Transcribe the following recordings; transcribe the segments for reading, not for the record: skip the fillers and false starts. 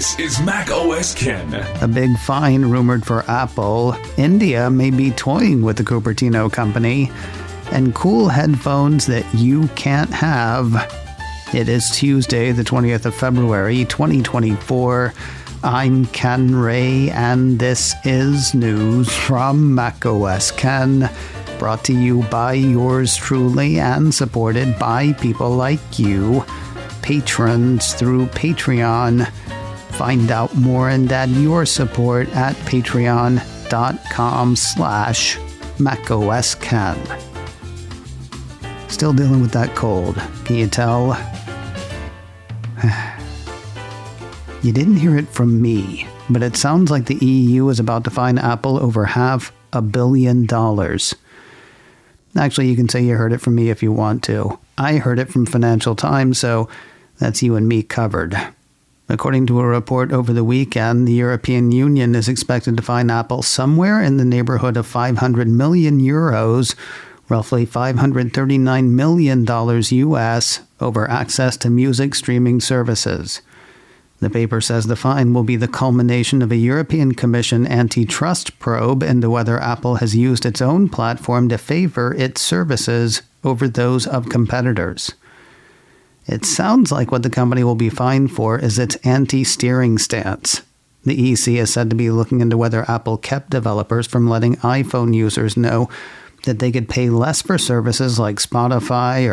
This is Mac OS Ken. A big fine rumored for Apple. India may be toying with the Cupertino company. And cool headphones that you can't have. It is Tuesday, the 20th of February, 2024. I'm Ken Ray, and this is news from Mac OS Ken, brought to you by yours truly and supported by people like you, patrons through Patreon. Find out more and add your support at patreon.com/MacOSKen. Still dealing with that cold, can you tell? You didn't hear it from me, but it sounds like the EU is about to fine Apple over $500 million. Actually, you can say you heard it from me if you want to. I heard it from Financial Times, so that's you and me covered. According to a report over the weekend, the European Union is expected to fine Apple somewhere in the neighborhood of 500 million euros, roughly $539 million US, over access to music streaming services. The paper says the fine will be the culmination of a European Commission antitrust probe into whether Apple has used its own platform to favor its services over those of competitors. It sounds like what the company will be fined for is its anti-steering stance. The EC is said to be looking into whether Apple kept developers from letting iPhone users know that they could pay less for services like Spotify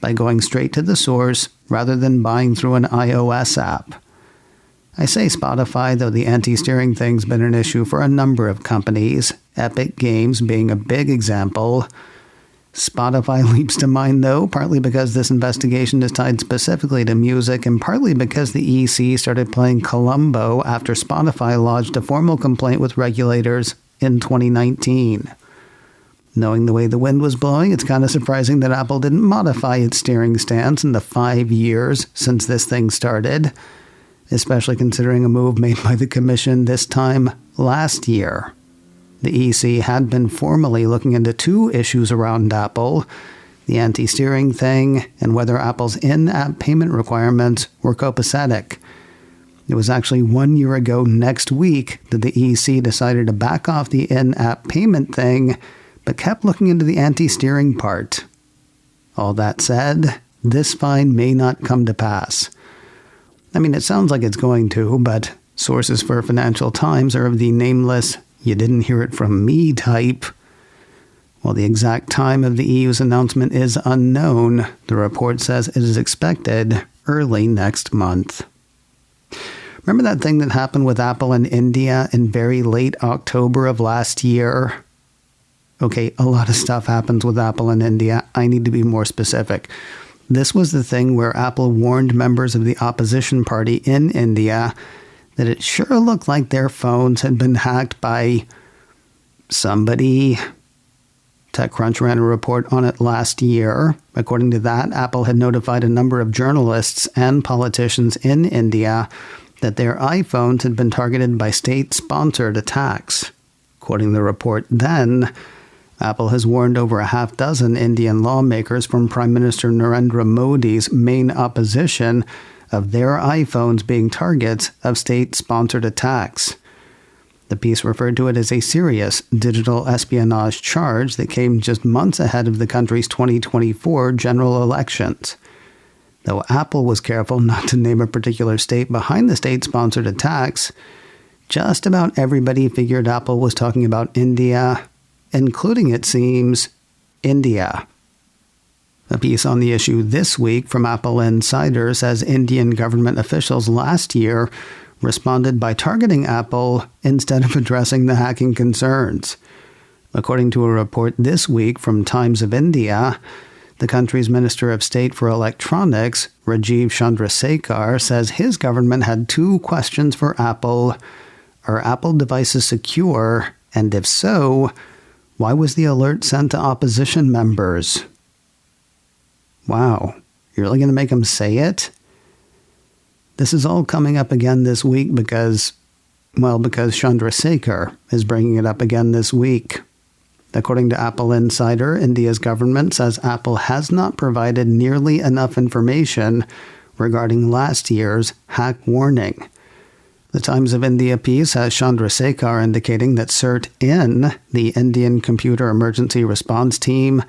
by going straight to the source rather than buying through an iOS app. I say Spotify, though the anti-steering thing's been an issue for a number of companies, Epic Games being a big example. Spotify leaps to mind, though, partly because this investigation is tied specifically to music and partly because the EC started playing Columbo after Spotify lodged a formal complaint with regulators in 2019. Knowing the way the wind was blowing, it's kind of surprising that Apple didn't modify its steering stance in the 5 years since this thing started, especially considering a move made by the Commission this time last year. The EC had been formally looking into two issues around Apple, the anti-steering thing and whether Apple's in-app payment requirements were copacetic. It was actually 1 year ago next week that the EC decided to back off the in-app payment thing, but kept looking into the anti-steering part. All that said, this fine may not come to pass. I mean, it sounds like it's going to, but sources for Financial Times are of the nameless, you didn't hear it from me type. While the exact time of the EU's announcement is unknown, the report says it is expected early next month. Remember that thing that happened with Apple in India in very late October of last year? Okay, a lot of stuff happens with Apple in India. I need to be more specific. This was the thing where Apple warned members of the opposition party in India that it sure looked like their phones had been hacked by somebody. TechCrunch ran a report on it last year. According to that, Apple had notified a number of journalists and politicians in India that their iPhones had been targeted by state-sponsored attacks. Quoting the report then, Apple has warned over a half dozen Indian lawmakers from Prime Minister Narendra Modi's main opposition of their iPhones being targets of state-sponsored attacks. The piece referred to it as a serious digital espionage charge that came just months ahead of the country's 2024 general elections. Though Apple was careful not to name a particular state behind the state-sponsored attacks, just about everybody figured Apple was talking about India, including, it seems, India. A piece on the issue this week from Apple Insider says Indian government officials last year responded by targeting Apple instead of addressing the hacking concerns. According to a report this week from Times of India, the country's Minister of State for Electronics, Rajiv Chandrasekhar, says his government had two questions for Apple. Are Apple devices secure? And if so, why was the alert sent to opposition members? Wow, you're really going to make them say it? This is all coming up again this week because Chandrasekhar is bringing it up again this week. According to Apple Insider, India's government says Apple has not provided nearly enough information regarding last year's hack warning. The Times of India piece has Chandrasekhar indicating that CERT-In, the Indian Computer Emergency Response Team,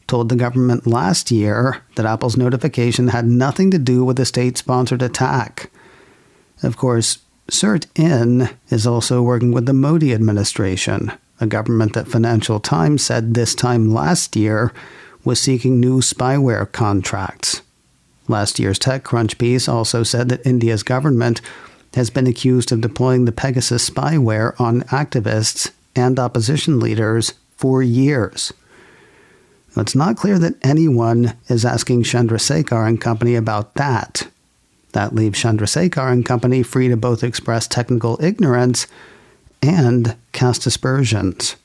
told the government last year that Apple's notification had nothing to do with the state-sponsored attack. Of course, CERT-In is also working with the Modi administration, a government that Financial Times said this time last year was seeking new spyware contracts. Last year's TechCrunch piece also said that India's government has been accused of deploying the Pegasus spyware on activists and opposition leaders for years. It's not clear that anyone is asking Chandrasekhar and company about that. That leaves Chandrasekhar and company free to both express technical ignorance and cast aspersions.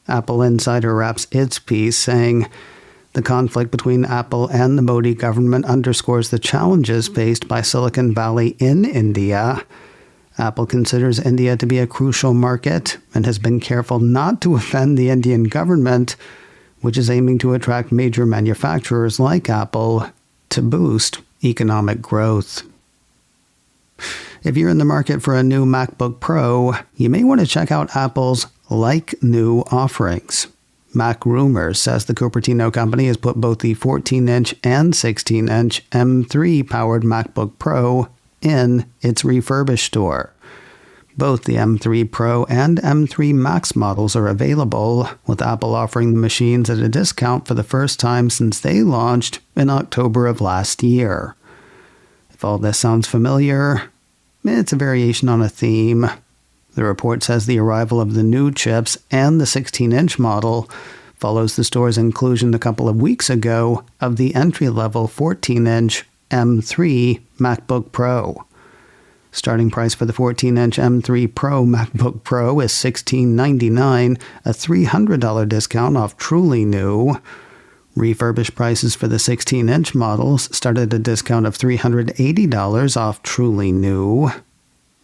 Apple Insider wraps its piece saying, the conflict between Apple and the Modi government underscores the challenges faced by Silicon Valley in India. Apple considers India to be a crucial market and has been careful not to offend the Indian government, which is aiming to attract major manufacturers like Apple to boost economic growth. If you're in the market for a new MacBook Pro, you may want to check out Apple's like-new offerings. Mac Rumors says the Cupertino company has put both the 14-inch and 16-inch M3-powered MacBook Pro in its Refurbished store. Both the M3 Pro and M3 Max models are available, with Apple offering the machines at a discount for the first time since they launched in October of last year. If all this sounds familiar, it's a variation on a theme. The report says the arrival of the new chips and the 16-inch model follows the store's inclusion a couple of weeks ago of the entry-level 14-inch M3 MacBook Pro. Starting price for the 14-inch M3 Pro MacBook Pro is $1,699, a $300 discount off truly new. Refurbished prices for the 16-inch models start at a discount of $380 off truly new.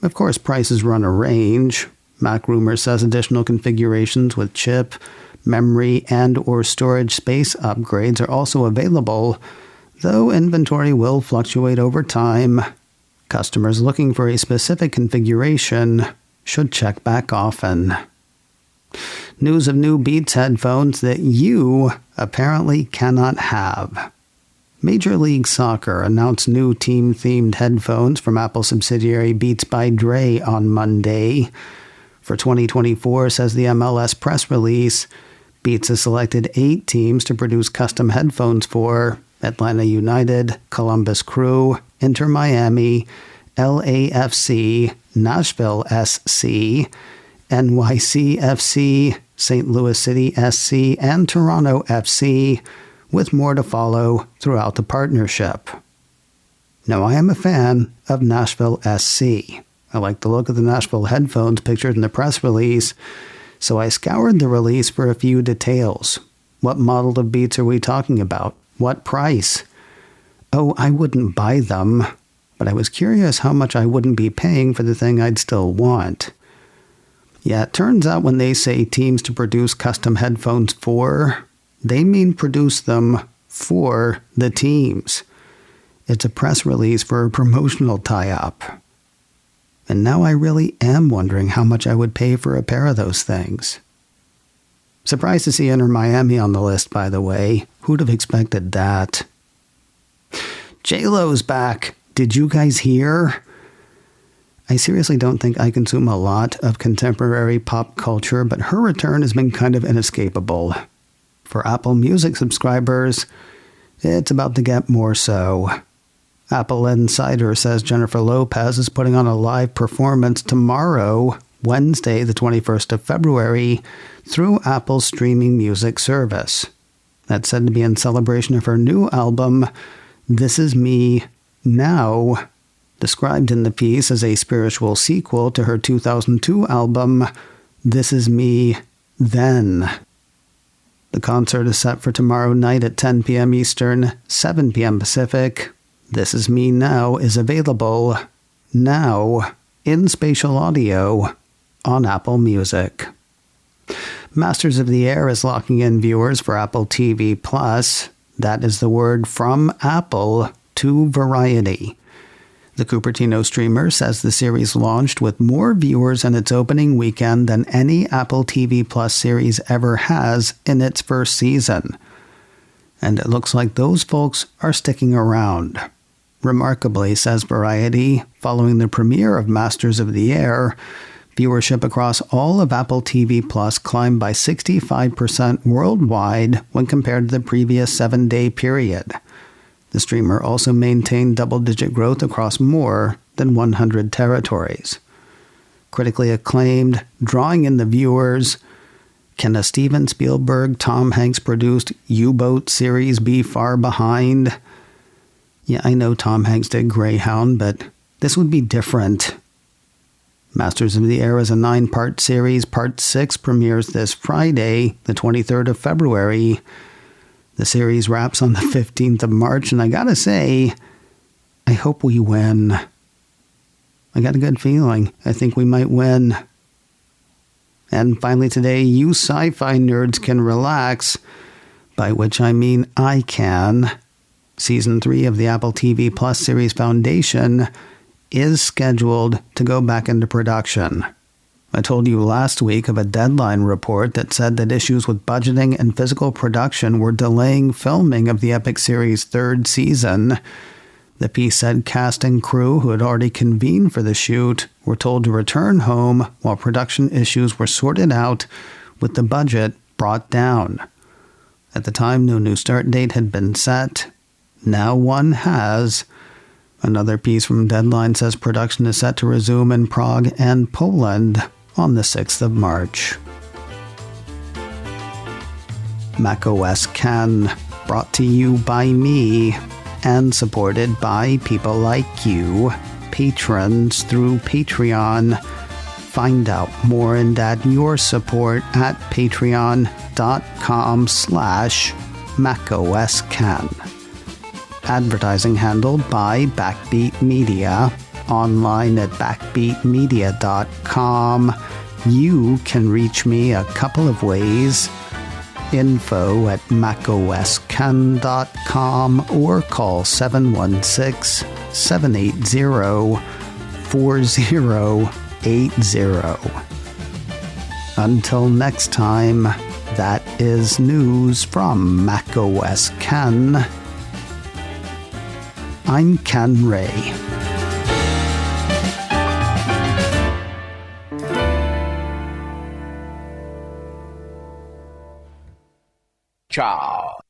Of course, prices run a range. Mac Rumors says additional configurations with chip, memory, and/or storage space upgrades are also available, though inventory will fluctuate over time. Customers looking for a specific configuration should check back often. News of new Beats headphones that you apparently cannot have. Major League Soccer announced new team-themed headphones from Apple subsidiary Beats by Dre on Monday. For 2024, says the MLS press release, Beats has selected 8 teams to produce custom headphones for Atlanta United, Columbus Crew, Inter Miami, LAFC, Nashville SC, NYC FC, St. Louis City SC, and Toronto FC, with more to follow throughout the partnership. Now, I am a fan of Nashville SC. I like the look of the Nashville headphones pictured in the press release, so I scoured the release for a few details. What model of Beats are we talking about? What price? Oh, I wouldn't buy them, but I was curious how much I wouldn't be paying for the thing I'd still want. Yeah, it turns out when they say teams to produce custom headphones for, they mean produce them for the teams. It's a press release for a promotional tie-up. And now I really am wondering how much I would pay for a pair of those things. Surprised to see Inter Miami on the list, by the way. Who'd have expected that? J-Lo's back. Did you guys hear? I seriously don't think I consume a lot of contemporary pop culture, but her return has been kind of inescapable. For Apple Music subscribers, it's about to get more so. Apple Insider says Jennifer Lopez is putting on a live performance tomorrow, Wednesday, the 21st of February, through Apple's streaming music service. That's said to be in celebration of her new album, This Is Me Now, described in the piece as a spiritual sequel to her 2002 album, This Is Me Then. The concert is set for tomorrow night at 10 p.m. Eastern, 7 p.m. Pacific. This Is Me Now is available now in spatial audio on Apple Music. Masters of the Air is locking in viewers for Apple TV+. That is the word from Apple to Variety. The Cupertino streamer says the series launched with more viewers in its opening weekend than any Apple TV Plus series ever has in its first season. And it looks like those folks are sticking around. Remarkably, says Variety, following the premiere of Masters of the Air, viewership across all of Apple TV Plus climbed by 65% worldwide when compared to the previous 7-day period. The streamer also maintained double-digit growth across more than 100 territories. Critically acclaimed, drawing in the viewers, can a Steven Spielberg, Tom Hanks-produced U-Boat series be far behind? Yeah, I know Tom Hanks did Greyhound, but this would be different. Masters of the Air is a 9-part series. Part 6 premieres this Friday, the 23rd of February. The series wraps on the 15th of March, and I gotta say, I hope we win. I got a good feeling. I think we might win. And finally today, you sci-fi nerds can relax, by which I mean I can. Season 3 of the Apple TV Plus series Foundation is scheduled to go back into production. I told you last week of a Deadline report that said that issues with budgeting and physical production were delaying filming of the epic series' 3rd season. The piece said cast and crew who had already convened for the shoot were told to return home while production issues were sorted out with the budget brought down. At the time, no new start date had been set. Now one has. Another piece from Deadline says production is set to resume in Prague and Poland on the 6th of March. macOS Can, brought to you by me and supported by people like you, patrons through Patreon. Find out more and add your support at patreon.com/macOScan. Advertising handled by Backbeat Media. Online at backbeatmedia.com. You can reach me a couple of ways. Info at macoscan.com or call 716-780-4080. Until next time, that is news from macOS Ken. I'm Ken Ray. Ciao.